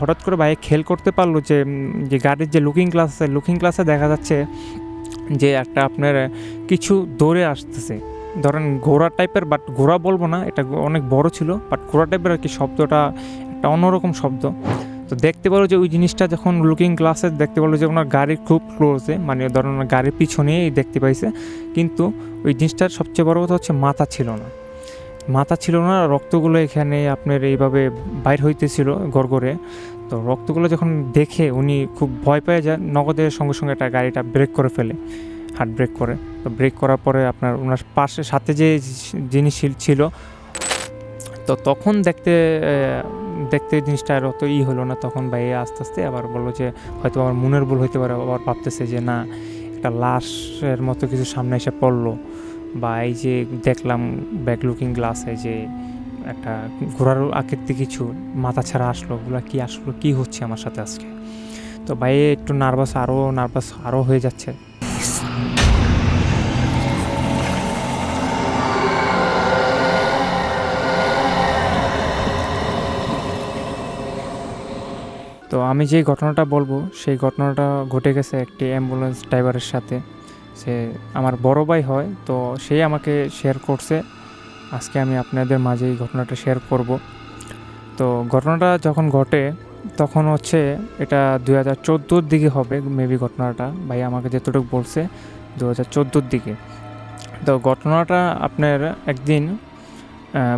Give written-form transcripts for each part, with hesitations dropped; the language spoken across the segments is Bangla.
হঠাৎ করে ভাই খেয়াল করতে পারলো যে গাড়ির যে লুকিং গ্লাসে দেখা যাচ্ছে যে একটা আপনার কিছু দৌড়ে আসতেছে। ধরেন ঘোড়া টাইপের, বাট ঘোড়া বলবো না, এটা অনেক বড় ছিল, বাট ঘোড়া টাইপের আর কি, শব্দটা একটা অন্যরকম শব্দ। তো দেখতে পেলো যে ওই জিনিসটা যখন লুকিং গ্লাসে দেখতে পেলো যে ওনার গাড়ির খুব ক্লোজে, মানে ধরেন ওনার গাড়ির পিছনেই দেখতে পাইছে, কিন্তু ওই জিনিসটার সবচেয়ে বড় কথা হচ্ছে মাথা ছিল না, রক্তগুলো এখানে আপনার এইভাবে বাইর হইতেছিল গড়গড়ে। তো রক্তগুলো যখন দেখে উনি খুব ভয় পেয়ে যায়, নগদের সঙ্গে সঙ্গে একটা গাড়িটা ব্রেক করে ফেলে, হার্ড ব্রেক করে। তো ব্রেক করার পরে আপনার ওনার সাথে যে জিনিস ছিল, তো তখন দেখতে জিনিসটা আর অত হলো না। তখন ভাই আস্তে আস্তে আবার বললো যে হয়তো আমার মনের ভুল হইতে পারে, আবার ভাবতেছে যে না, একটা লাশের মতো কিছু সামনে এসে পড়লো, বা এই যে দেখলাম ব্যাক লুকিং গ্লাসে যে একটা ঘোড়ার আকৃতি কিছু মাথা ছাড়া আসলো, ওগুলো কি হচ্ছে আমার সাথে আজকে। তো ভাই একটু নার্ভাস আরও হয়ে যাচ্ছে। তো আমি যেই ঘটনাটা বলবো সেই ঘটনাটা ঘটে গেছে একটি অ্যাম্বুলেন্স ড্রাইভারের সাথে। সে আমার বড় ভাই হয়, তো সে আমাকে শেয়ার করছে। আজকে আমি আপনাদের মাঝে এই ঘটনাটা শেয়ার করব। তো ঘটনাটা যখন ঘটে তখন হচ্ছে এটা 2014 দিকে হবে মেবি ঘটনাটা, ভাই আমাকে যেতটুকু বলছে 2014 দিকে। তো ঘটনাটা আপনার একদিন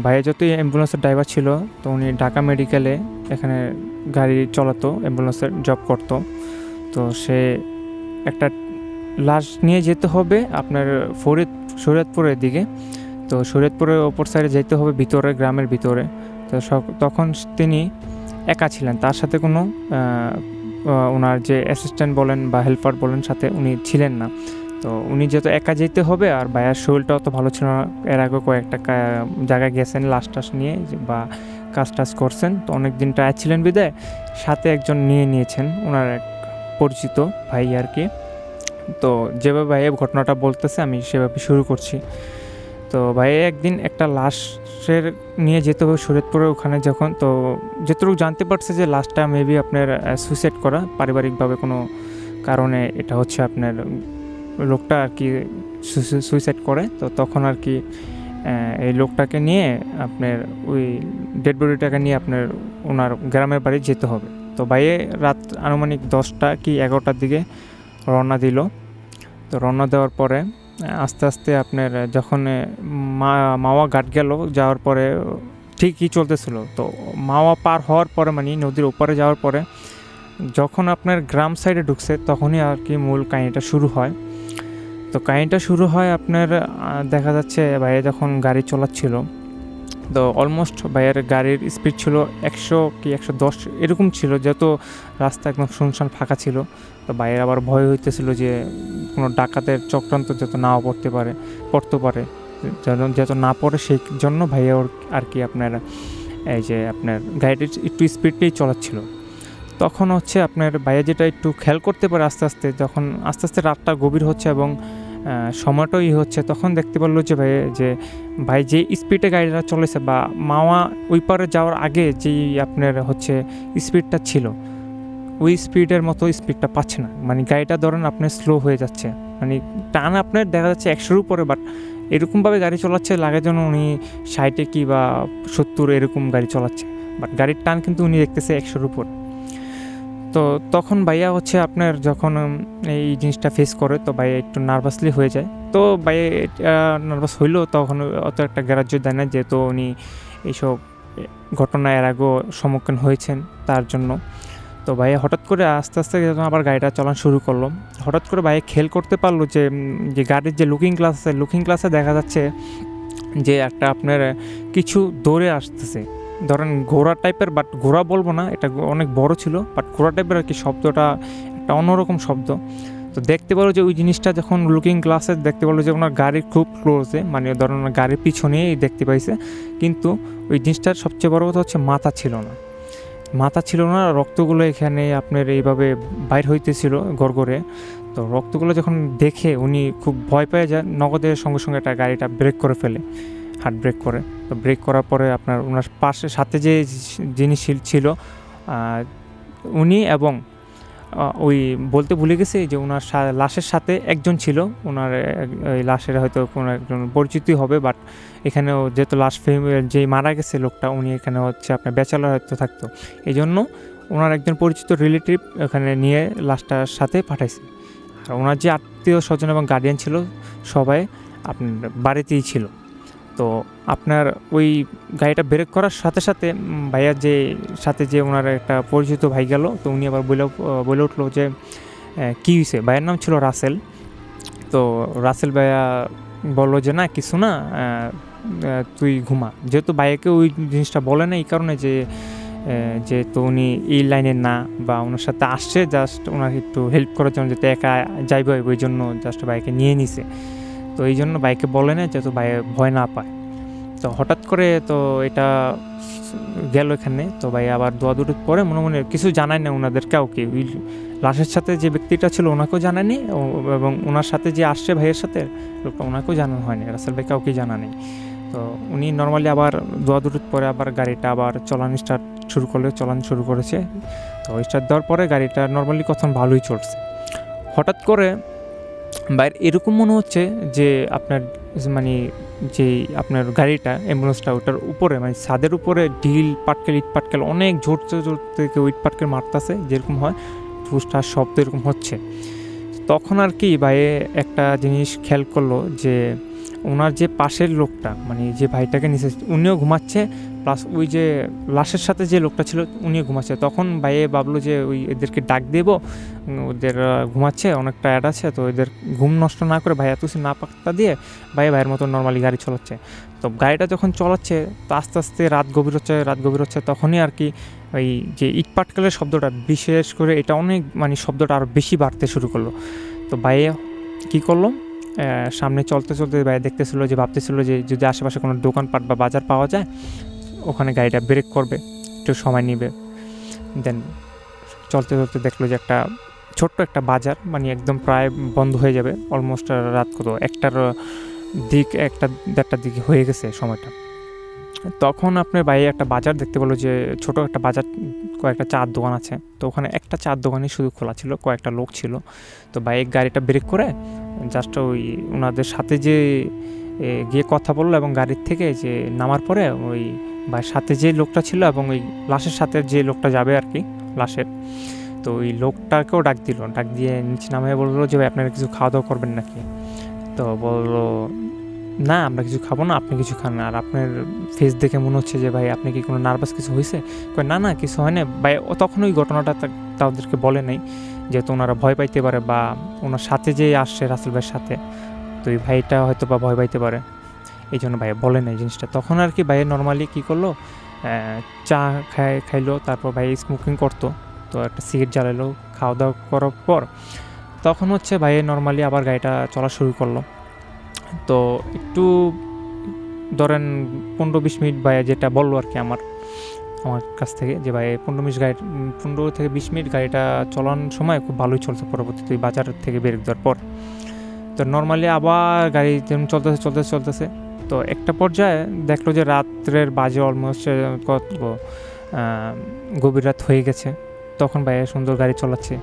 ভাইয়া যত অ্যাম্বুলেন্সের ড্রাইভার ছিল, তো উনি ঢাকা মেডিকেলে এখানে গাড়ি চালাতো, অ্যাম্বুলেন্সের জব করতো। তো সে একটা লাশ নিয়ে যেতে হবে আপনার শরীয়তপুরের দিকে। তো শরীয়তপুরের ওপর সাইডে যেতে হবে, ভিতরে, গ্রামের ভিতরে। তো তখন তিনি একা ছিলেন, তার সাথে কোনো ওনার যে অ্যাসিস্ট্যান্ট বলেন বা হেল্পার বলেন সাথে উনি ছিলেন না। তো উনি যেহেতু একা যেতে হবে, আর ভাইয়ার শরীরটা অত ভালো ছিল না, এর আগে কয়েকটা জায়গায় গেছেন লাশ টাশ নিয়ে বা কাজ টাজ করছেন, তো অনেক দিন টায়ার ছিলেন বিদায় সাথে একজন নিয়েছেন, ওনার এক পরিচিত ভাই আর কি। তো যেভাবে ভাই ঘটনাটা বলতেছে আমি সেভাবে শুরু করছি। তো ভাই একদিন একটা লাশের নিয়ে যেতে হবে শরীয়তপুরে, ওখানে যখন, তো যতটুকু জানতে পারছে যে লাশটা মেবি আপনার সুইসাইড করা, পারিবারিকভাবে কোনো কারণে এটা হচ্ছে আপনার লোকটা আর কি সুইসাইড করে। তো তখন আর কি এই লোকটাকে নিয়ে আপনার ওই ডেড বডিটাকে নিয়ে আপনার ওনার গ্রামের বাড়ি যেতে হবে। তো ভাইয়ে রাত আনুমানিক 10টা কি 11টার দিকে রওনা দিল। তো রওনা দেওয়ার পরে আস্তে আস্তে আপনার যখন মাওয়া ঘাট গেল, যাওয়ার পরে ঠিকই চলতেছিল। তো মাওয়া পার হওয়ার পরে, মানে নদীর ওপারে যাওয়ার পরে যখন আপনার গ্রাম সাইডে ঢুকছে, তখনই আর কি মূল কাহিনিটা শুরু হয়। তো কাহিনিটা শুরু হয় আপনার দেখা যাচ্ছে ভাইয়া যখন গাড়ি চালাচ্ছিল, তো অলমোস্ট ভাইয়ের গাড়ির স্পিড ছিল 100 কি 110 এরকম ছিল, যত রাস্তা একদম শুনশান ফাঁকা ছিল। তো ভাইয়ের আবার ভয় হইতেছিল যে কোনো ডাকাতের চক্রান্ত যত নাও পড়তে পারে, যত না পড়ে, সেই জন্য ভাইয়া ওর আর কি আপনার এই যে আপনার গাড়িটির একটু স্পিডটাই চলাচ্ছিল। তখন হচ্ছে আপনার ভাইয়া যেটা একটু খেয়াল করতে পারে আস্তে আস্তে রাতটা গভীর হচ্ছে এবং সময়টাই হচ্ছে, তখন দেখতে পারলো যে ভাই যে স্পিডে গাড়িটা চলেছে, বা মাওয়া ওই পারে যাওয়ার আগে যেই আপনার হচ্ছে স্পিডটা ছিল, ওই স্পিডের মতো স্পিডটা পাচ্ছে না। মানে গাড়িটা ধরেন আপনার স্লো হয়ে যাচ্ছে, মানে টান আপনার দেখা যাচ্ছে 100-র উপরে, বাট এরকমভাবে গাড়ি চালাচ্ছে লাগে যেন উনি 60 কি বা 70 এরকম গাড়ি চালাচ্ছে, বাট গাড়ির টান কিন্তু উনি দেখতেছে 100-র উপর। তো তখন ভাইয়া হচ্ছে আপনার যখন এই জিনিসটা ফেস করে, তো ভাইয়া একটু নার্ভাসলি হয়ে যায়। তো ভাইয়া নার্ভাস হইলেও তখন অত একটা গ্রাহ্য দেয় না, যেহেতু উনি এইসব ঘটনা এর আগেও সম্মুখীন হয়েছেন তার জন্য। তো ভাইয়া হঠাৎ করে আস্তে আস্তে যখন আবার গাড়িটা চালানো শুরু করলো, হঠাৎ করে ভাইয়া খেয়াল করতে পারলো যে গাড়ির যে লুকিং গ্লাসে দেখা যাচ্ছে যে একটা আপনার কিছু দৌড়ে আসতেছে। ধরেন ঘোড়া টাইপের, বাট ঘোড়া বলবো না, এটা অনেক বড় ছিল, বাট ঘোড়া টাইপের আর কি, শব্দটা একটা অন্যরকম শব্দ। তো দেখতে পারো যে ওই জিনিসটা যখন লুকিং গ্লাসে দেখতে পারলো যে ওনার গাড়ির খুব ক্লোজে, মানে ধরেন ওনার গাড়ির পিছনেই দেখতে পাইছে, কিন্তু ওই জিনিসটার সবচেয়ে বড় কথা হচ্ছে মাথা ছিল না, রক্তগুলো এখানে আপনার এইভাবে বাইর হইতেছিল গড়গড়ে। তো রক্তগুলো যখন দেখে উনি খুব ভয় পেয়ে যায়, নগদের সঙ্গে সঙ্গে একটা গাড়িটা ব্রেক করে ফেলে, হার্ড ব্রেক করে। তো ব্রেক করার পরে আপনার ওনার সাথে যে জিনিস ছিল উনি এবং ওই বলতে ভুলে গেছি যে ওনার লাশের সাথে একজন ছিল, ওনার ওই লাশের হয়তো কোনো একজন পরিচিতই হবে, বাট এখানেও যেহেতু লাশ যেই মারা গেছে লোকটা উনি এখানে হচ্ছে আপনার ব্যাচেলর হয়তো থাকতো, এই জন্য ওনার একজন পরিচিত রিলেটিভ এখানে নিয়ে লাশটার সাথে পাঠাইছে। আর ওনার যে আত্মীয় স্বজন এবং গার্ডিয়ান ছিল সবাই আপনার বাড়িতেই ছিল। তো আপনার ওই গাড়িটা ব্রেক করার সাথে সাথে ভাইয়ার যে সাথে যে ওনার একটা পরিচিত ভাই গেল, তো উনি আবার বলে উঠলো যে কী হয়েছে। ভাইয়ের নাম ছিল রাসেল। তো রাসেল ভাইয়া বললো যে না কিছু না, তুই ঘুমা। যেহেতু ভাইয়াকে ওই জিনিসটা বলে না এই কারণে যেহেতু উনি এই লাইনের না বা ওনার সাথে আসছে জাস্ট ওনাকে একটু হেল্প করার জন্য, যেহেতু একা যাইবে ওই জন্য জাস্ট বাইকে নিয়ে নিছে। তো এই জন্য বাইকে বলে না যেহেতু বাইরে ভয় না পায়। তো হঠাৎ করে তো এটা গেল এখানে। তো ভাই আবার দোয়া দুটো পরে মনে মনে কিছু জানায় না ওনাদের কাউকে, ওই লাশের সাথে যে ব্যক্তিটা ছিল ওনাকেও জানায়নি এবং ওনার সাথে যে আসছে ভাইয়ের সাথে লোকটা ওনাকেও জানানো হয়নি, রাসেল ভাই কাউকে জানা নেই। তো উনি নর্মালি আবার দোয়া দুটো পরে আবার গাড়িটা আবার চলান শুরু করেছে। তো স্টার্ট দেওয়ার পরে গাড়িটা নর্মালি কখন ভালোই চলছে। হঠাৎ করে বাইরে এরকম মনে হচ্ছে যে আপনার মানে যে আপনার গাড়িটা অ্যাম্বুলেন্সটা ওটার উপরে মানে ছাদের উপরে ইট পাটকেল অনেক জোর থেকে ইট পাটকেল মারতেছে, যেরকম হয় ঠুসঠাস শব্দ এরকম হচ্ছে। তখন আর কি ভাইয়ে একটা জিনিস খেয়াল করলো যে ওনার যে পাশের লোকটা মানে যে ভাইটাকে নিচে উনিও ঘুমাচ্ছে, প্লাস ওই যে লাশের সাথে যে লোকটা ছিল উনিও ঘুমাচ্ছে। তখন ভাইয়ে ভাবলো যে ওই এদেরকে ডাক দেবো, ওদের ঘুমাচ্ছে অনেকটা অ্যাড আছে, তো এদের ঘুম নষ্ট না করে ভাইয়া তুসি না পাত্তা দিয়ে ভাইয়ের মতো নর্মালি গাড়ি চালাচ্ছে। তো গাড়িটা যখন চালাচ্ছে তো আস্তে আস্তে রাত গভীর হচ্ছে তখনই আর কি ওই যে ইট পাটকেলের শব্দটা বিশেষ করে এটা অনেক মানে শব্দটা আরও বেশি বাড়তে শুরু করলো। তো ভাইয়া কী করলো, সামনে চলতে ভাই দেখতেছিল যে ভাবতেছিল যে যদি আশেপাশে কোনো দোকানপাট বা বাজার পাওয়া যায় ওখানে গাড়িটা ব্রেক করবে, একটু সময় নেবে। দেন চলতে দেখলো যে একটা ছোট্ট একটা বাজার মানে একদম প্রায় বন্ধ হয়ে যাবে, অলমোস্ট রাত কত 1টার দিকে হয়ে গেছে সময়টা। তখন আপনার বাইরে একটা বাজার দেখতে পেলো যে ছোট একটা বাজার, কয়েকটা চার দোকান আছে। তো ওখানে একটা চার দোকানই শুধু খোলা ছিল, কয়েকটা লোক ছিল। তো বাইক গাড়িটা ব্রেক করে জাস্ট ওই ওনাদের সাথে যে গিয়ে কথা বললো এবং গাড়ির থেকে যে নামার পরে ওই ভাইয়ের সাথে যে লোকটা ছিল এবং ওই লাশের সাথে যে লোকটা যাবে আর কি লাশের, তো ওই লোকটাকেও ডাক দিয়ে নিচে নামিয়ে বললো যে ভাই আপনারা কিছু খাওয়া দাওয়া করবেন নাকি। তো বললো না আমরা কিছু খাবো না, আপনি কিছু খান না, আর আপনার ফেস দেখে মনে হচ্ছে যে ভাই আপনি কি কোনো নার্ভাস কিছু হয়েছে। না কিছু হয় না ভাই। তখন ওই ঘটনাটা তাদেরকে বলে নাই যেহেতু ওনারা ভয় পাইতে পারে বা ওনার সাথে যে আসছে রাসেল ভাইয়ের সাথে, তো এই ভাইটা হয়তো বা ভয় পাইতে পারে, এই জন্য ভাই বলে নাই জিনিসটা। তখন আর কি ভাইয়ের নর্মালি কী করলো, চা খাইলো, তারপর ভাই স্মোকিং করতো, তো একটা সিগারেট জ্বালালো খাওয়া দাওয়া করার পর। তখন হচ্ছে ভাইয়ের নর্মালি আবার গাড়িটা চলা শুরু করলো। তো একটু ধরেন 15-20 মিনিট ভাইয়া যেটা বললো আর কি আমার কাছ থেকে যে ভাই 15 থেকে 20 মিনিট গাড়িটা চলানোর সময় খুব ভালোই চলছে। পরবর্তীতে ওই বাজার থেকে বের দেওয়ার পর তো নর্মালি আবার গাড়ি যেমন চলতেছে। তো একটা পর্যায়ে দেখলো যে রাত্রের বাজে অলমোস্ট গভীর রাত হয়ে গেছে। তখন ভাইয়া সুন্দর গাড়ি চালাচ্ছে।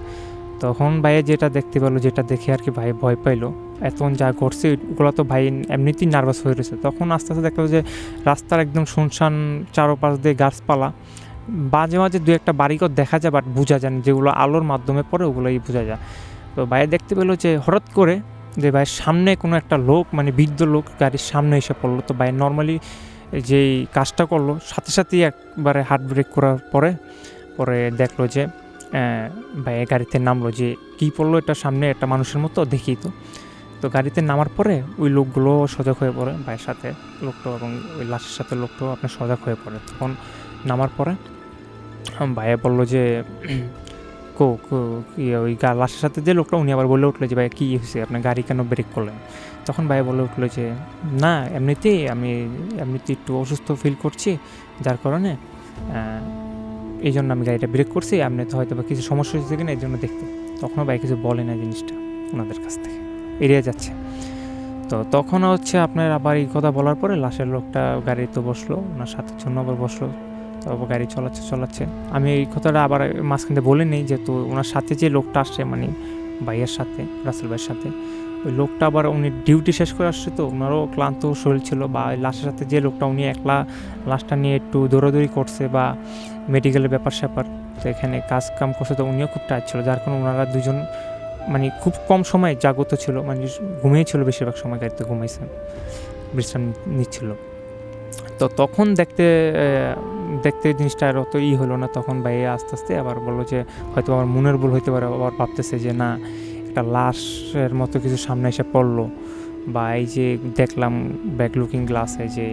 তখন ভাইয়া যেটা দেখতে পেলো, যেটা দেখে আর কি ভাই ভয় পাইলো, এতক্ষণ যা ঘটছে ওগুলো তো ভাই এমনিতেই নার্ভাস হয়ে রয়েছে। তখন আস্তে আস্তে দেখলো যে রাস্তার একদম শুনশান, চারোপাশ দিয়ে গাছপালা, মাঝে মাঝে দু একটা বাড়িঘর দেখা যায় বাট বোঝা যায় না, যেগুলো আলোর মাধ্যমে পড়ে ওগুলোই বোঝা যায়। তো ভাইয়া দেখতে পেলো যে হঠাৎ করে যে ভাইয়ের সামনে কোনো একটা লোক মানে বৃদ্ধ লোক গাড়ির সামনে এসে পড়লো। তো ভাই নর্মালি যেই কাজটা করলো সাথে সাথেই একবারে হার্ট ব্রেক করার পরে দেখলো যে ভাই গাড়িতে নামলো, যে কী পড়লো এটা সামনে একটা মানুষের মতো দেখি। তো গাড়িতে নামার পরে ওই লোকগুলো সজাগ হয়ে পড়ে, ভাইয়ের সাথে লোকটাও এবং ওই লাশের সাথে লোকটাও আপনার সজাগ হয়ে পড়ে। তখন নামার পরে ভাইয়া বললো যে ওই লাশের সাথে যে লোকটা উনি আবার বলে উঠলো যে ভাই কী হয়েছে, আপনার গাড়ি কেন ব্রেক করলেন। তখন ভাইয়া বলে উঠলো যে না এমনিতেই আমি একটু অসুস্থ ফিল করছি, যার কারণে এই জন্য আমি গাড়িটা ব্রেক করছি, আপনি তো হয়তো বা কিছু সমস্যা হয়েছে কিনা এই জন্য দেখতে। তখনও ভাই কিছু বলে না জিনিসটা ওনাদের কাছ থেকে এড়িয়ে যাচ্ছে। তো তখন হচ্ছে আপনার আবার এই কথা বলার পরে লাশের লোকটা গাড়িতে বসলো, ওনার সাথে জন্য আবার বসলো। তো গাড়ি চলাচ্ছে আমি এই কথাটা আবার মাঝখান থেকে বলে নিই, যেহেতু ওনার সাথে যে লোকটা আসছে মানে ভাইয়ের সাথে, রাসেল ভাইয়ের সাথে, ওই লোকটা আবার উনি ডিউটি শেষ করে আসছে, তো ওনারও ক্লান্ত শরীর ছিল, বা ওই লাশের সাথে যে লোকটা উনি একলা লাশটা নিয়ে একটু দৌড়াদৌড়ি করছে বা মেডিকেলের ব্যাপার স্যাপার, তো এখানে কাজ কাম করছে, তো উনিও খুব টায়ার্ড ছিল, যার কারণে ওনারা দুজন মানে খুব কম সময় জাগ্রত ছিল, মানে ঘুমিয়েছিল, বেশিরভাগ সময় গাড়িতে ঘুমাইছে, বিশ্রাম নিচ্ছিল। তো তখন দেখতে জিনিসটা আর অত হলো না, তখন ভাইয়া আস্তে আস্তে আবার বললো যে হয়তো আমার মনের ভুল হইতে পারে, আবার ভাবতেছে যে না একটা লাশের মতো কিছু সামনে এসে পড়লো, বা এই যে দেখলাম ব্যাক লুকিং গ্লাসে যে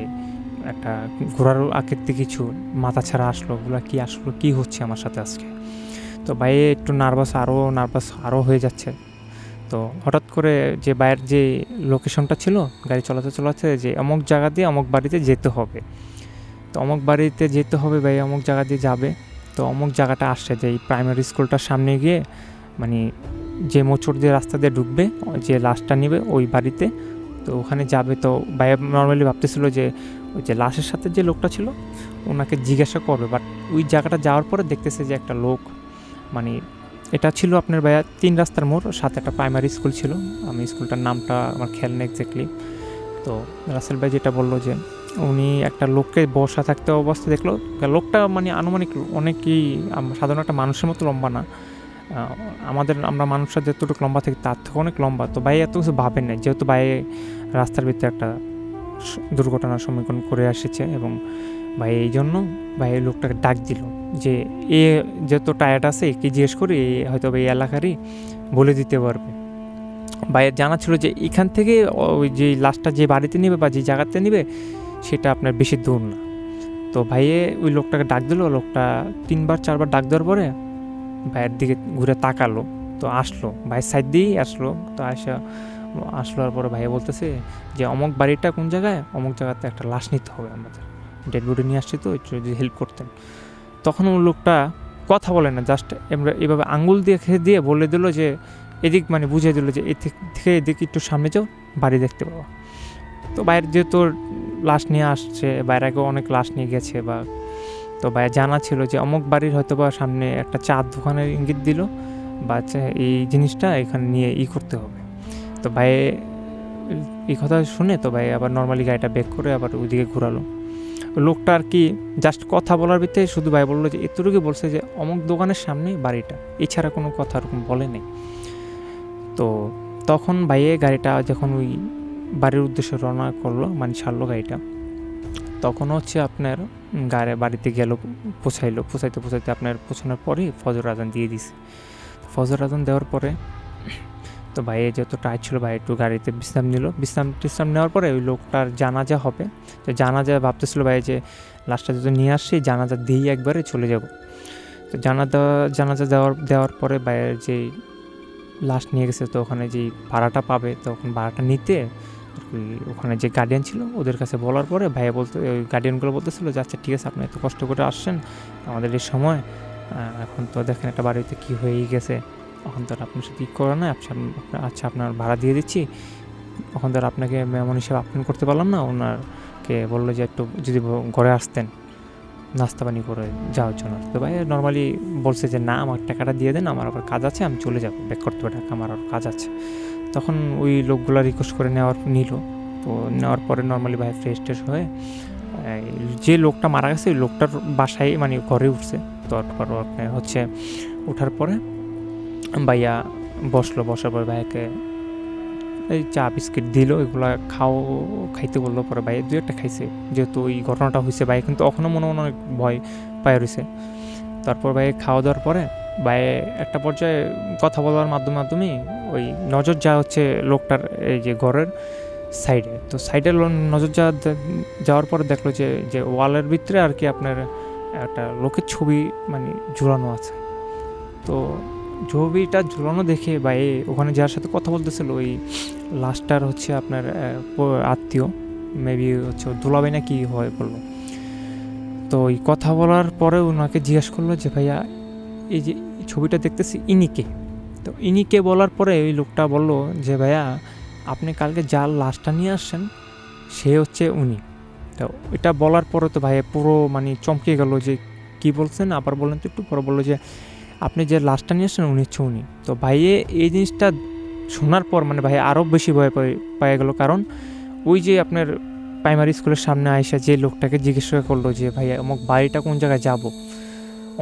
একটা ঘোড়ার আকৃতি কিছু মাথা ছাড়া আসলো, ওগুলো কি হচ্ছে আমার সাথে আজকে। তো ভাই একটু নার্ভাস আরও হয়ে যাচ্ছে। তো হঠাৎ করে যে বাইরের যে লোকেশনটা ছিল গাড়ি চলাতে যে অমুক জায়গা দিয়ে অমুক বাড়িতে যেতে হবে, তো অমুক বাড়িতে যেতে হবে ভাই, অমুক জায়গা দিয়ে যাবে। তো অমুক জায়গাটা আসছে যে এই প্রাইমারি স্কুলটার সামনে গিয়ে মানে যে মোচড় দিয়ে রাস্তা দিয়ে ঢুকবে, যে লাশটা নেবে ওই বাড়িতে, তো ওখানে যাবে। তো ভাই নর্মালি ভাবতেছিল যে ওই যে লাশের সাথে যে লোকটা ছিল ওনাকে জিজ্ঞাসা করবে, বাট ওই জায়গাটা যাওয়ার পরে দেখতেছে যে একটা লোক, মানে এটা ছিল আপনার ভাইয়া 3 রাস্তার মোড়, সাথে একটা প্রাইমারি স্কুল ছিল, আমি স্কুলটার নামটা আমার খেয়াল নেই এক্স্যাক্টলি। তো রাসেল ভাই যেটা বললো যে উনি একটা লোককে বসা থাকতে অবস্থা দেখলো, লোকটা মানে আনুমানিক অনেকই সাধারণ একটা মানুষের মতো লম্বা না, আমরা মানুষরা যতটুকু লম্বা থাকি তার থেকে অনেক লম্বা। তো ভাই এত কিছু ভাবেন না, যেহেতু ভাই রাস্তার ভিতরে একটা দুর্ঘটনার সম্মুখীন করে এসেছে, এবং ভাই এই জন্য ভাই এই লোকটাকে ডাক দিল যে এ যত টায়ার্ড আছে একে জিজ্ঞেস করি, হয়তো এই এলাকারই বলে দিতে পারবে। ভাইয়ের জানা ছিল যে এখান থেকে ওই যে লাশটা যে বাড়িতে নেবে বা যে জায়গাতে নেবে সেটা আপনার বেশি দূর না। তো ভাইয়ে ওই লোকটাকে ডাক দিল, লোকটা 3-4বার ডাক দেওয়ার পরে ভাইয়ের দিকে ঘুরে তাকালো, তো আসলো ভাইয়ের সাইড দিয়েই আসলো। তো আসলোর পরে ভাইয়া বলতেছে যে অমুক বাড়িটা কোন জায়গায়, অমুক জায়গাতে একটা লাশ নিতে হবে, আমাদের ডেড বডি নিয়ে আসছি, তো একটু যদি হেল্প করতেন। তখন ওই লোকটা কথা বলে না, জাস্ট এভাবে আঙ্গুল দিয়ে বলে দিল যে এদিক, মানে বুঝিয়ে দিল যে থেকে এদিক একটু সামনে যাও, বাড়ি দেখতে পাবো। তো বাইরে যেহেতু লাশ নিয়ে আসছে, বাইরে আগেও অনেক লাশ নিয়ে গেছে, বা তো ভাইয়া জানা ছিল যে অমুক বাড়ির হয়তো বা সামনে একটা চার দোকানের ইঙ্গিত দিল, বা এই জিনিসটা এখানে নিয়ে করতে হবে। তো ভাই এই কথা শুনে তো ভাই আবার নর্মালি গাড়িটা ব্যাক করে আবার ওইদিকে ঘোরালো। লোকটা আর কি জাস্ট কথা বলার ভিতরে শুধু ভাই বললো যে এতটুকু বলছে যে অমুক দোকানের সামনেই বাড়িটা, এছাড়া কোনো কথা ওরকম বলে নেই। তো তখন ভাইয়ে গাড়িটা যখন ওই বাড়ির উদ্দেশ্যে রওনা করলো, মানে ছাড়লো গাড়িটা, তখন হচ্ছে আপনার বাড়িতে গেল, পৌঁছাইতে আপনার পৌঁছানোর পরেই ফজর আজান দিয়ে দিছে। ফজর আজান দেওয়ার পরে তো ভাইয়ে যত টায়ার্ড ছিল ভাই একটু গাড়িতে বিশ্রাম নেওয়ার পরে ওই লোকটার জানাজা হবে, তো জানাজা ভাবতেছিল ভাই যে লাস্টটা যত নিয়ে আসছি জানাজা দিয়েই একবারে চলে যাব। তো জানাজা দেওয়ার পরে ভাইয়ের যে লাশ নিয়ে গেছে, তো ওখানে যেই ভাড়াটা পাবে, তখন ভাড়াটা নিতে ওখানে যে গার্ডিয়ান ছিল ওদের কাছে বলার পরে ভাইয়া ওই গার্ডিয়ানগুলো বলতেছিল যে আচ্ছা ঠিক আছে, আপনি এত কষ্ট করে আসছেন আমাদের এই সময়, এখন তো দেখেন একটা বাড়িতে কী হয়েই গেছে, এখন তো আপনার সাথে করে না, আচ্ছা আপনার ভাড়া দিয়ে দিচ্ছি, এখন তো আপনাকে মেমন হিসেবে আপ্যায়ন করতে পারলাম না। ওনারকে বললো যে একটু যদি ঘরে আসতেন নাস্তা পানি করে যাওয়ার জন্য। তো ভাই নর্মালি বলছে যে না, আমার টাকাটা দিয়ে দেন, আমার আবার কাজ আছে, আমি চলে যাবো, ব্যাক করতে হবে টাকা, আমার আর কাজ আছে। তখন ওই লোকগুলো রিকোয়েস্ট করে নিল। তো নেওয়ার পরে নর্মালি ভাই ফ্রেশ হয়ে যে লোকটা মারা গেছে ওই লোকটার বাসায় মানে ঘরে উঠছে। তারপর আপনার হচ্ছে ওঠার পরে ভাইয়া বসার পরে ভাইয়াকে এই চা বিস্কিট দিল, এগুলো খাইতে বললো। পরে ভাই 2-1টা খাইছে, যেহেতু ওই ঘটনাটা হয়েছে ভাই কিন্তু এখনও মনে অনেক ভয় পায় রয়েছে। তারপর ভাই খাওয়া দাওয়ার পরে ভাই একটা পর্যায়ে কথা বলার মাধ্যমে ওই নজর হচ্ছে লোকটার এই যে ঘরের সাইডে, তো সাইডে নজর যাওয়ার পরে দেখলো যে ওয়ালের ভিতরে আর কি আপনার একটা লোকের ছবি মানে ঝুলানো আছে। তো ছবিটা ঝুলানো দেখে ভাই ওখানে যার সাথে কথা বলতেছিল ওই লাস্টার হচ্ছে আপনার আত্মীয়, মেবি হচ্ছে দুলাভাই না কি হয় বললো। তো ওই কথা বলার পরে ওনাকে জিজ্ঞেস করলো যে ভাইয়া এই যে ছবিটা দেখতেছি ইনিকে। তো ইনিকে বলার পরে ওই লোকটা বললো যে ভাইয়া আপনি কালকে যার লাশটা নিয়ে আসছেন সে হচ্ছে উনি। তো এটা বলার পরে তো ভাই পুরো মানে চমকে গেল যে কি বলছেন, আবার বললেন তো একটু পরে বললো যে আপনি যে লাশটা নিয়ে আসছেন উনি হচ্ছে উনি। তো ভাইয়ে এই জিনিসটা শোনার পর মানে ভাই আরও বেশি ভয় পেয়ে গেল, কারণ ওই যে আপনার প্রাইমারি স্কুলের সামনে আইসা যে লোকটাকে জিজ্ঞাসা করলো যে ভাই অমুক বাড়িটা কোন জায়গায় যাব,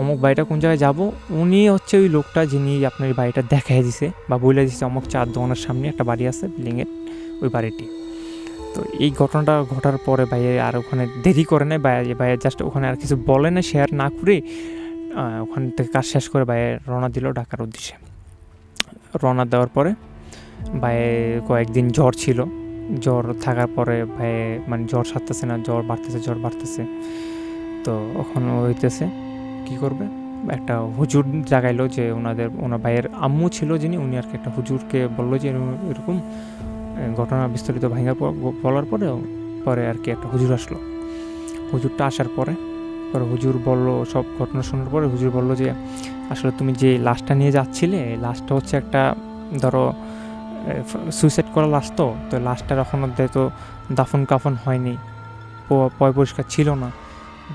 অমুক বাড়িটা কোন জায়গায় যাব, উনি হচ্ছে ওই লোকটা যিনি আপনার বাড়িটা দেখাই দিছে বা বলে দিছে অমুক চার দোকানের সামনে একটা বাড়ি আছে বিল্ডিংয়ের, ওই বাড়িটি। তো এই ঘটনাটা ঘটার পরে ভাই আর ওখানে দেরি করে নেয়, ভাই জাস্ট ওখানে আর কিছু বলে না, শেয়ার না করে ওখান থেকে কাজ শেষ করে ভাই রওনা দিল ঢাকার উদ্দেশ্যে। রওনা দেওয়ার পরে ভাই কয়েকদিন জ্বর ছিল, জ্বর থাকার পরে ভাই মানে জ্বর সারতেছে না, জ্বর বাড়তেছে। তো ওখানে হইতেছে কী করবে, একটা হুজুর জাগাইলো যে ওনার ভাইয়ের আম্মু ছিল যিনি, উনি আর কি একটা হুজুরকে বললো যে এরকম ঘটনা বিস্তারিত বলার পরে আর কি একটা হুজুর আসলো। হুজুরটা আসার পরে হুজুর বললো, সব ঘটনা শোনার পরে হুজুর বললো যে আসলে তুমি যে লাশটা নিয়ে যাচ্ছিলে, লাশটা হচ্ছে একটা ধরো সুইসাইড করা লাশ, তো লাশটার এখনও তো দাফন কাফন হয়নি, পয় পরিষ্কার ছিল না,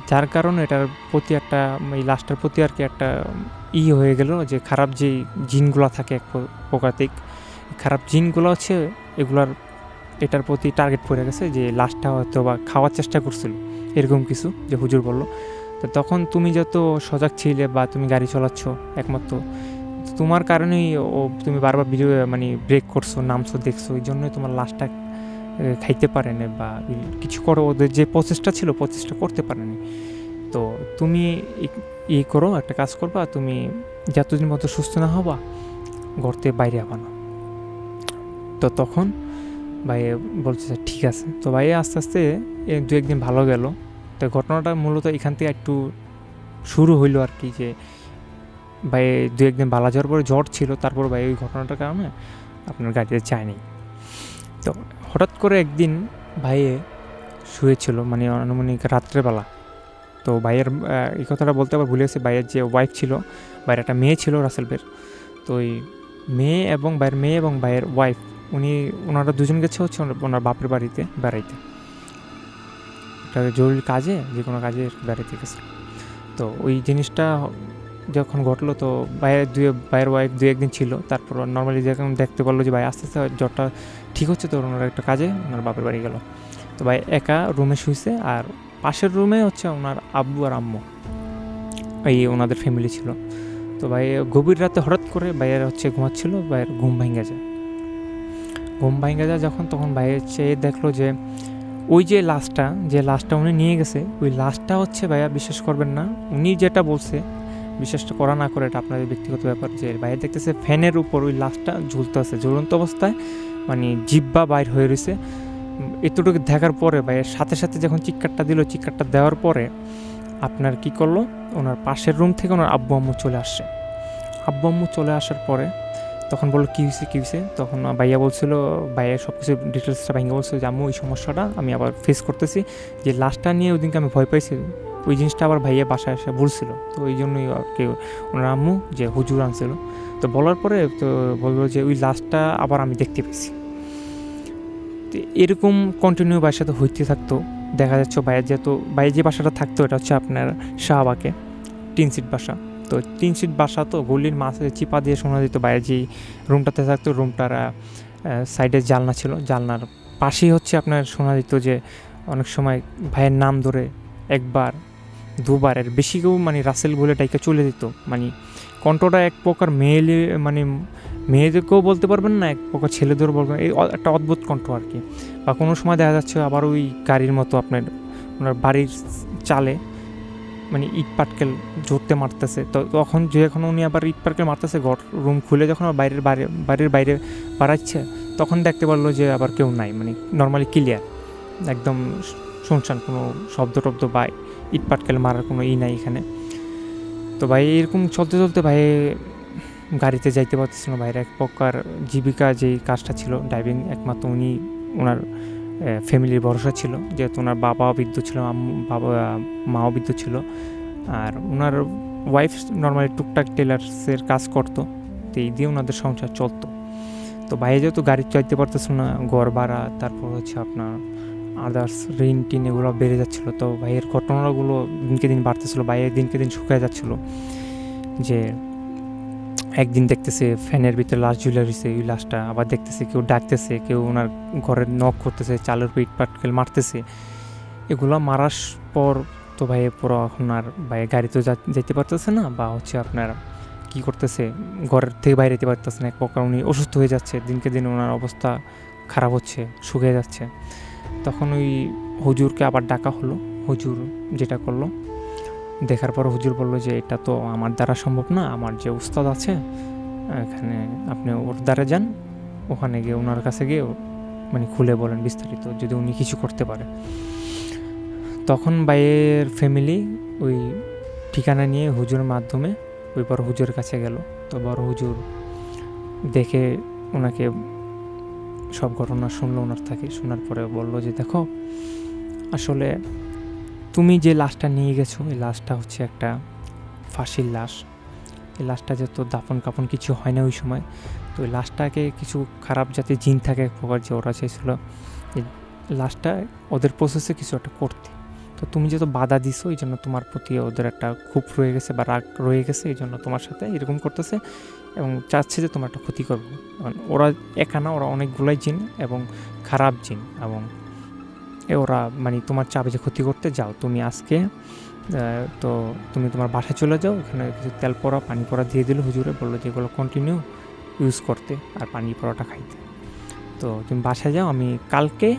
যার কারণে এটার প্রতি একটা এই লাশটার প্রতি আর কি একটা হয়ে গেল যে খারাপ যে জিনগুলো থাকে এক প্রকাতিক খারাপ জিনগুলো হচ্ছে এটার প্রতি টার্গেট পড়ে গেছে, যে লাশটা হয়তো বা খাওয়ার চেষ্টা করছিল, এরকম কিছু যে হুজুর বলল। তো তখন তুমি যত সজাগ ছিলে বা তুমি গাড়ি চালাচ্ছ একমাত্র তোমার কারণেই তুমি বারবার মানে ব্রেক করছো, নামছো, দেখছো, এই জন্যই তোমার লাশটা খাইতে পারেনি বা কিছু করো, ওদের যে প্রচেষ্টা ছিল প্রচেষ্টা করতে পারেনি। তো তুমি করো, একটা কাজ করবা, তুমি যতদিন মতো সুস্থ না হবা ঘরতে বাইরে হবা না। তো তখন ভাই বলছে ঠিক আছে। তো ভাই আস্তে আস্তে দু একদিন ভালো গেল। তো ঘটনাটা মূলত এখান থেকে একটু শুরু হইলো আর কি, যে ভাই দু একদিন ভালো যাওয়ার পরে জ্বর ছিল, তারপর ভাই ওই ঘটনাটার কারণে আপনার গাড়িতে যায়নি। তো হঠাৎ করে একদিন ভাইয়ে শুয়েছিল মানে আনুমানিক রাত্রেবেলা। তো ভাইয়ের এই কথাটা বলতে আবার ভুলে গেছি, ভাইয়ের যে ওয়াইফ ছিল, ভাইয়ের একটা মেয়ে ছিল রাসেল বের। তো ওই মেয়ে এবং ভাইয়ের ওয়াইফ ওনারা দুজন গেছে হচ্ছে ওনার বাপের বাড়িতে বেড়াইতে, একটা জরুরি কাজে, যে কোনো কাজে বেড়াইতে গেছে। তো ওই জিনিসটা যখন ঘটলো, তো ভাইয়ের ওয়াইফ দু একদিন ছিল, তারপর নর্মালি যখন দেখতে পারলো যে ভাই আস্তে আস্তে জ্বরটা ঠিক হচ্ছে, তো ওনারা একটা কাজে ওনার বাপের বাড়ি গেল। তো ভাই একা রুমে শুয়েছে, আর পাশের রুমে হচ্ছে ওনার আব্বু আর আম্মু, এই ওনাদের ফ্যামিলি ছিল। তো ভাই গভীর রাতে হঠাৎ করে ভাইয়ের হচ্ছে ঘুমাচ্ছিল, ভাইয়ের ঘুম ভেঙে যায় যখন, তখন ভাইয়ের চেয়ে দেখলো যে ওই যে লাশটা উনি নিয়ে গেছে, ওই লাশটা হচ্ছে ভাইয়া বিশ্বাস করবেন না, উনি যেটা বলছে বিশ্বাসটা করা না করে এটা আপনাদের ব্যক্তিগত ব্যাপার, যে ভাইয়া দেখতেছে ফ্যানের উপর ওই লাশটা ঝুলতে আছে ঝুলন্ত অবস্থায়, মানে জিব্বা বাইর হয়ে রয়েছে। এতটুকু দেখার পরে ভাইয়ের সাথে সাথে যখন চিৎকারটা দিল, চিৎকারটা দেওয়ার পরে আপনার কি করলো, ওনার পাশের রুম থেকে ওনার আব্বু আম্মু চলে আসার পরে তখন বললো কী হয়েছে। তখন ভাইয়া বলছিল, ভাইয়া সব কিছু ডিটেলসটা ভাইয়া বলছিল যে আম্মু ওই সমস্যাটা আমি আবার ফেস করতেছি, যে লাশটা নিয়ে ওই দিনকে আমি ভয় পাইছি, ওই জিনিসটা আবার ভাইয়া বাসায় এসে বলছিল। তো ওই জন্যই আর কি ওনার আম্মু যে হুজুর আনছিল, তো বলার পরে তো বললো যে ওই লাশটা আবার আমি দেখতে পেয়েছি। তো এরকম কন্টিনিউ ভাইয়ের সাথে হইতে থাকতো। দেখা যাচ্ছে ভাইয়ের যে বাসাটা থাকতো এটা হচ্ছে আপনার শাহবাগে, টিন সিট বাসা। তো টিন সিট বাসা, তো গলির মাঝে চিপা দিয়ে শোনা যেত বাইরে যেই রুমটাতে থাকতো, রুমটার সাইডে জানলা ছিল, জানলার পাশেই হচ্ছে আপনার শোনা যেত যে অনেক সময় ভাইয়ের নাম ধরে একবার দুবার এর বেশি কেউ মানে রাসেল বলে ডাইকা চলে যেত, মানে কণ্ঠটা এক প্রকার মানে মেয়েদেরকেও বলতে পারবেন না, এক প্রকার ছেলেদেরও বলবেন, এই একটা অদ্ভুত কণ্ঠ আর কি। বা কোনো সময় দেখা যাচ্ছে আবার ওই গাড়ির মতো আপনার ওনার বাড়ির চালে মানে ইট পাটকেল জোরতে মারতেছে। তো তখন যখন উনি আবার ইট পাটকেল মারতেছে, রুম খুলে যখন বাড়ির বাইরে বাড়াচ্ছে, তখন দেখতে পারলো যে আবার কেউ নাই, মানে নর্মালি ক্লিয়ার একদম শুনশান, কোনো শব্দ টব্দ বা ইট পাটকেল মারার কোনো নাই এখানে। তো ভাই এরকম চলতে ভাই গাড়িতে যাইতে পারতেছিল না। ভাইয়ের এক প্রকার জীবিকা যেই কাজটা ছিল ড্রাইভিং, একমাত্র উনি ওনার ফ্যামিলির ভরসা ছিল, যেহেতু ওনার বাবাও বৃদ্ধ ছিল, মাও বৃদ্ধ ছিল, আর ওনার ওয়াইফ নর্মালি টুকটাক টেলার্সের কাজ করতো, তো এই দিয়ে ওনাদের সংসার চলতো। তো ভাই যেহেতু গাড়ি চাইতে পারতেছিল না, ঘর ভাড়া, তারপর হচ্ছে আপনার আদার্স ঋণ টিন এগুলো বেড়ে যাচ্ছিলো। তো ভাইয়ের ঘটনাগুলো দিনকে দিন বাড়তেছিলো, ভাইয়ের দিনকে দিন শুকিয়ে যাচ্ছিলো। যে একদিন দেখতেছে ফ্যানের ভিতরে লাশ ঝুলে রয়েছে, ওই লাশটা আবার দেখতেছে কেউ ডাকতেছে, কেউ ওনার ঘরের নখ করতেছে, চালের উপর ইট পাটকেল মারতেছে। এগুলো মারার পর তো ভাই পুরো এখন আর ভাই গাড়িতেও যেতে পারতেছে না, বা হচ্ছে আপনার কী করতেছে, ঘরের থেকে বাইরে যেতে পারতেছে না, এক প্রকার উনি অসুস্থ হয়ে যাচ্ছে, দিনকে দিন ওনার অবস্থা খারাপ হচ্ছে, শুকিয়ে যাচ্ছে। তখন ওই হুজুরকে আবার ডাকা হলো। হুজুর যেটা করলো, দেখার পর হুজুর বললো যে এটা তো আমার দ্বারা সম্ভব না, আমার যে উস্তাদ আছে এখানে, আপনি ওর দ্বারা যান, ওখানে গিয়ে ওনার কাছে গিয়ে মানে খুলে বলেন বিস্তারিত, যদি উনি কিছু করতে পারে। তখন ভাইয়ের ফ্যামিলি ওই ঠিকানা নিয়ে হুজুরের মাধ্যমে ওই বড় হুজুরের কাছে গেল। তো বড় হুজুর দেখে ওনাকে সব ঘটনা শুনলো ওনার থেকে। শোনার পরে বললো যে দেখো, আসলে তুমি যে লাশটা নিয়ে গেছো, এই লাশটা হচ্ছে একটা ফাঁসির লাশ। এই লাশটা যেহেতু দাফন কাফন কিছু হয় না ওই সময়, তো ওই লাশটাকে কিছু খারাপ জাতির জিন থাকে এক প্রকার, যে ওরা চেয়েছিল এই লাশটা ওদের প্রসেসে কিছু একটা করতে। তো তুমি যেহেতু বাধা দিছো, এই জন্য তোমার প্রতি ওদের একটা ক্ষোভ রয়ে গেছে বা রাগ রয়ে গেছে, এই জন্য তোমার সাথে এরকম করতেছে এবং চাচ্ছে যে তোমার একটা ক্ষতি করবো। ওরা একা না, ওরা অনেকগুলাই জিন এবং খারাপ জিন, এবং ওরা মানে তোমার চাবে যে ক্ষতি করতে। যাও তুমি আজকে, তো তুমি তোমার বাসায় চলে যাও, ওখানে কিছু তেল পড়া পানি পড়া দিয়ে দিল হুজুরে, বললো যে এগুলো কন্টিনিউ ইউজ করতে আর পানি পড়াটা খাইতে। তো তুমি বাসায় যাও, আমি কালকে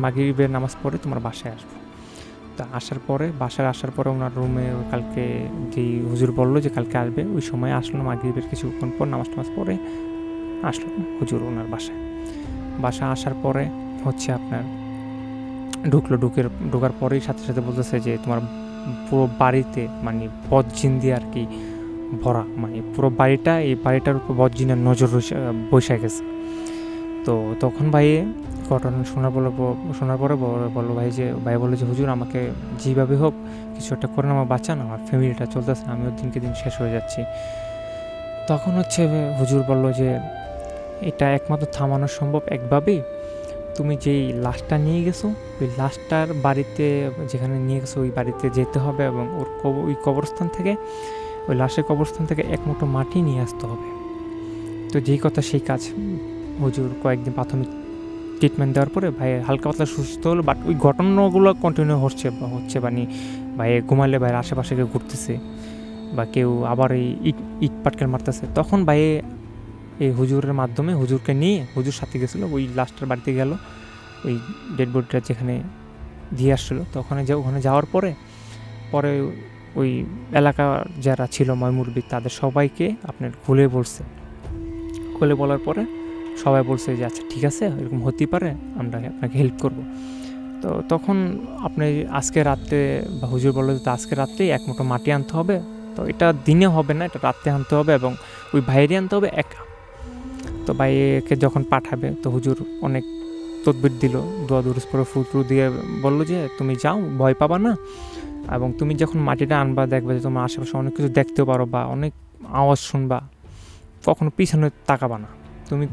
মাগরিবের নামাজ পড়ে তোমার বাসায় আসবো। তা বাসায় আসার পরে ওনার রুমে কালকে যেই হুজুর বললো যে কালকে আসবে, ওই সময় আসলো মাগরিবের কিছুক্ষণ পর নামাজ পড়ে আসলো হুজুর ওনার বাসায় আসার পরে হচ্ছে আপনার ঢোকার পরেই সাথে সাথে বলতেছে যে তোমার পুরো বাড়িতে মানে বদজিন দিয়ে আর কি ভরা, মানে পুরো এই বাড়িটার উপর বদজিনের নজর বসে গেছে। তো তখন ঘটনা শোনার পরে বললো ভাই বললো যে হুজুর আমাকে যেভাবে হোক কিছু একটা করে আমার বাঁচান, আমার ফ্যামিলিটা চলতেছে না, আমিও দিনকে দিন শেষ হয়ে যাচ্ছি। তখন হচ্ছে হুজুর বললো যে এটা একমাত্র থামানো সম্ভব একভাবেই, তুমি যেই লাশটা নিয়ে গেছো ওই লাশটার বাড়িতে, যেখানে নিয়ে গেছো ওই বাড়িতে যেতে হবে এবং ওই কবরস্থান থেকে, ওই লাশের কবরস্থান থেকে এক মুঠো মাটি নিয়ে আসতে হবে। তো যেই কথা সেই কাজ। হুজুর কয়েকদিন প্রাথমিক ট্রিটমেন্ট দেওয়ার পরে ভাই হালকা পাতলা সুস্থ হলো, বাট ওই ঘটনাগুলো কন্টিনিউ হচ্ছে মানে ভাই ঘুমালে ভাইয়ের আশেপাশে কেউ ঘুরতেছে বা কেউ আবার এই ইট পাটকেল মারতেছে। তখন ভাই এই হুজুরের মাধ্যমে হুজুরকে নিয়ে, হুজুর সাথে গেছিলো, ওই লাশটার বাড়িতে গেল, ওই ডেড বডিটা যেখানে দিয়ে আসছিলো। তো ওখানে যাওয়ার পরে ওই এলাকা যারা ছিল ময়মুরবি, তাদের সবাইকে আপনার খুলে বলার পরে সবাই বলছে যে আচ্ছা ঠিক আছে, এরকম হতেই পারে, আমরা আপনাকে হেল্প করব। তো তখন আপনি আজকে রাত্রে, বা হুজুর বললো যে আজকে রাত্রেই এক মুঠো মাটি আনতে হবে। তো এটা দিনে হবে না, এটা রাত্রে আনতে হবে এবং ওই বাইরে আনতে হবে একা। তো ভাইকে যখন পাঠাবে, তো হুজুর অনেক তদবির দিল, দোয়া দুরুস পরে ফুটরু দিয়ে বললো যে তুমি যাও, ভয় পাবা না, এবং তুমি যখন মাটিটা আনবা দেখবে যে তোমার আশেপাশে অনেক কিছু দেখতেও পারো বা অনেক আওয়াজ শুনবা, কখনো পিছনে তাকাবা না,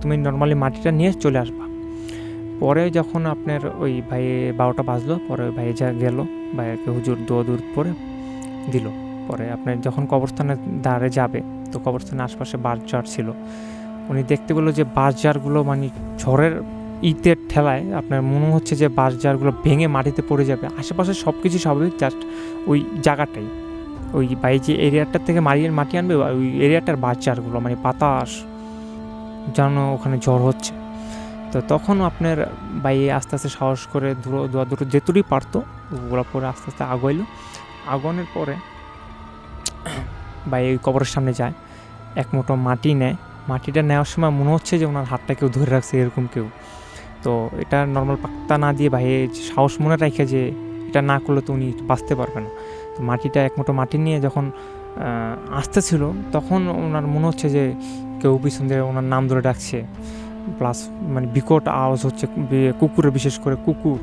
তুমি নর্মালি মাটিটা নিয়ে চলে আসবা। পরে যখন আপনার ওই ভাই 12টা বাজলো, পরে ওই ভাই যা গেল, ভাইকে হুজুর দোয়া দূর পরে দিল। পরে আপনার যখন কবরস্থানের দ্বারে যাবে, তো কবরস্থানের আশপাশে বাঁশঝাড় ছিল, উনি দেখতে পেলো যে বাঁশঝাড়গুলো মানে ঝড়ের ইটের ঠেলায় আপনার মনে হচ্ছে যে বাঁশঝাড়গুলো ভেঙে মাটিতে পড়ে যাবে। আশেপাশে সব কিছু স্বাভাবিক, জাস্ট ওই জায়গাটাই, ওই ভাই যে এরিয়াটার থেকে মাটি আনবে ওই এরিয়াটার বাঁশঝাড়গুলো মানে বাতাস যেন ওখানে ঝড় হচ্ছে। তো তখন আপনার আস্তে আস্তে সাহস করে দোয়া যেতুরই পারতো ওগুলো পরে আস্তে আস্তে আগুনের পরে ওই কবরের সামনে যায়, এক মুঠো মাটি নেয়। মাটিটা নেওয়ার সময় মনে হচ্ছে যে ওনার হাতটা কেউ ধরে রাখছে, এরকম কেউ। তো এটা নর্মাল পাক্তা না দিয়ে সাহস মনে রাখে যে এটা না করলে তো উনি বাঁচতে পারবে না। তো মাটিটা এক মুঠো মাটি নিয়ে যখন আসতেছিল, তখন ওনার মনে হচ্ছে যে কেউ পিছন দিয়ে ওনার নাম ধরে ডাকছে, প্লাস মানে বিকট আওয়াজ হচ্ছে, কুকুরের, বিশেষ করে কুকুর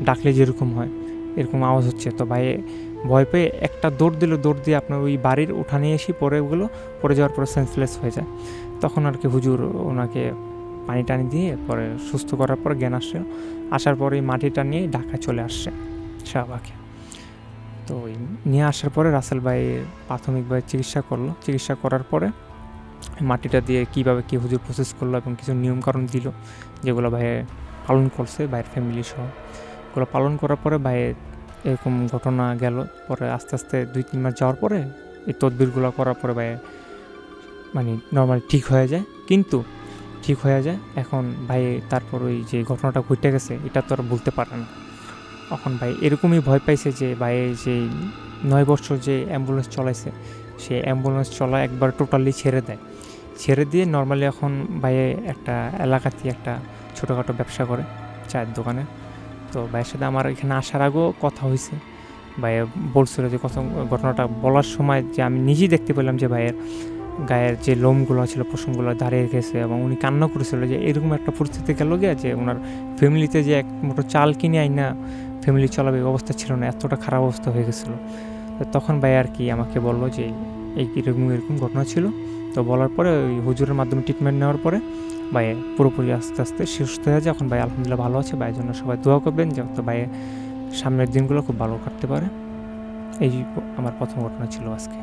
ডাকলে যেরকম হয় এরকম আওয়াজ হচ্ছে। তো ভয় পেয়ে একটা দৌড় দিয়ে আপনার ওই বাড়ির উঠানে এসে পড়ে যাওয়ার পরে সেন্সলেস হয়ে যায়। তখন আর কি হুজুর ওনাকে পানি টানি দিয়ে পরে সুস্থ করার পর জ্ঞান আসার পরে মাটিটা নিয়ে ঢাকায় চলে আসছে শাহবাগে। তো নিয়ে আসার পরে রাসেল ভাই প্রাথমিকভাবে চিকিৎসা করার পরে মাটিটা দিয়ে কীভাবে কী হুজুর প্রসেস করলো এবং কিছু নিয়মকানুন দিল যেগুলো ভাই পালন করছে ভাইয়ের ফ্যামিলি সহ। ওগুলো পালন করার পরে ভাইয়ের এরকম ঘটনা গেল। পরে আস্তে আস্তে 2-3 মাস যাওয়ার পরে এই তদবিরগুলো করার পরে ভাই মানে নর্মালি ঠিক হয়ে যায়। কিন্তু ঠিক হয়ে যায় এখন ভাই তারপর ওই যে ঘটনাটা ঘটে গেছে এটা তো আর বলতে পারে না। এখন ভাই এরকমই ভয় পাইছে যে ভাই যে 9 বছর যে অ্যাম্বুলেন্স চলাইছে সে অ্যাম্বুলেন্স চলা একবার টোটালি ছেড়ে দিয়ে নর্মালি এখন ভাই একটা এলাকাতে একটা ছোটোখাটো ব্যবসা করে চায়ের দোকানে। তো ভাইয়ের সাথে আমার এখানে আসার আগেও কথা হয়েছে। ভাইয়া বলছিল যে ঘটনাটা বলার সময় যে আমি নিজেই দেখতে পেলাম যে ভাইয়ের গায়ের যে লোমগুলো ছিল পশমগুলো দাঁড়িয়ে গেছে এবং উনি কান্না করেছিল যে এরকম একটা পরিস্থিতি গেল গিয়া যে ওনার ফ্যামিলিতে যে এক মুঠো চাল কিনে আইনা ফ্যামিলি চলাবে অবস্থা ছিল না, এতটা খারাপ অবস্থা হয়ে গেছিলো। তো তখন ভাই আর কি আমাকে বললো যে এরকম ঘটনা ছিল। তো বলার পরে ওই হুজুরের মাধ্যমে ট্রিটমেন্ট নেওয়ার পরে ভাই পুরোপুরি আস্তে আস্তে সুস্থ হয়ে যায়। এখন ভাই আলহামদুলিল্লাহ ভালো আছে। ভাইয়ের জন্য সবাই দোয়া করবেন যাতে ভাই সামনের দিনগুলো খুব ভালো কাটতে পারে। এই আমার প্রথম ঘটনা ছিল আজকে।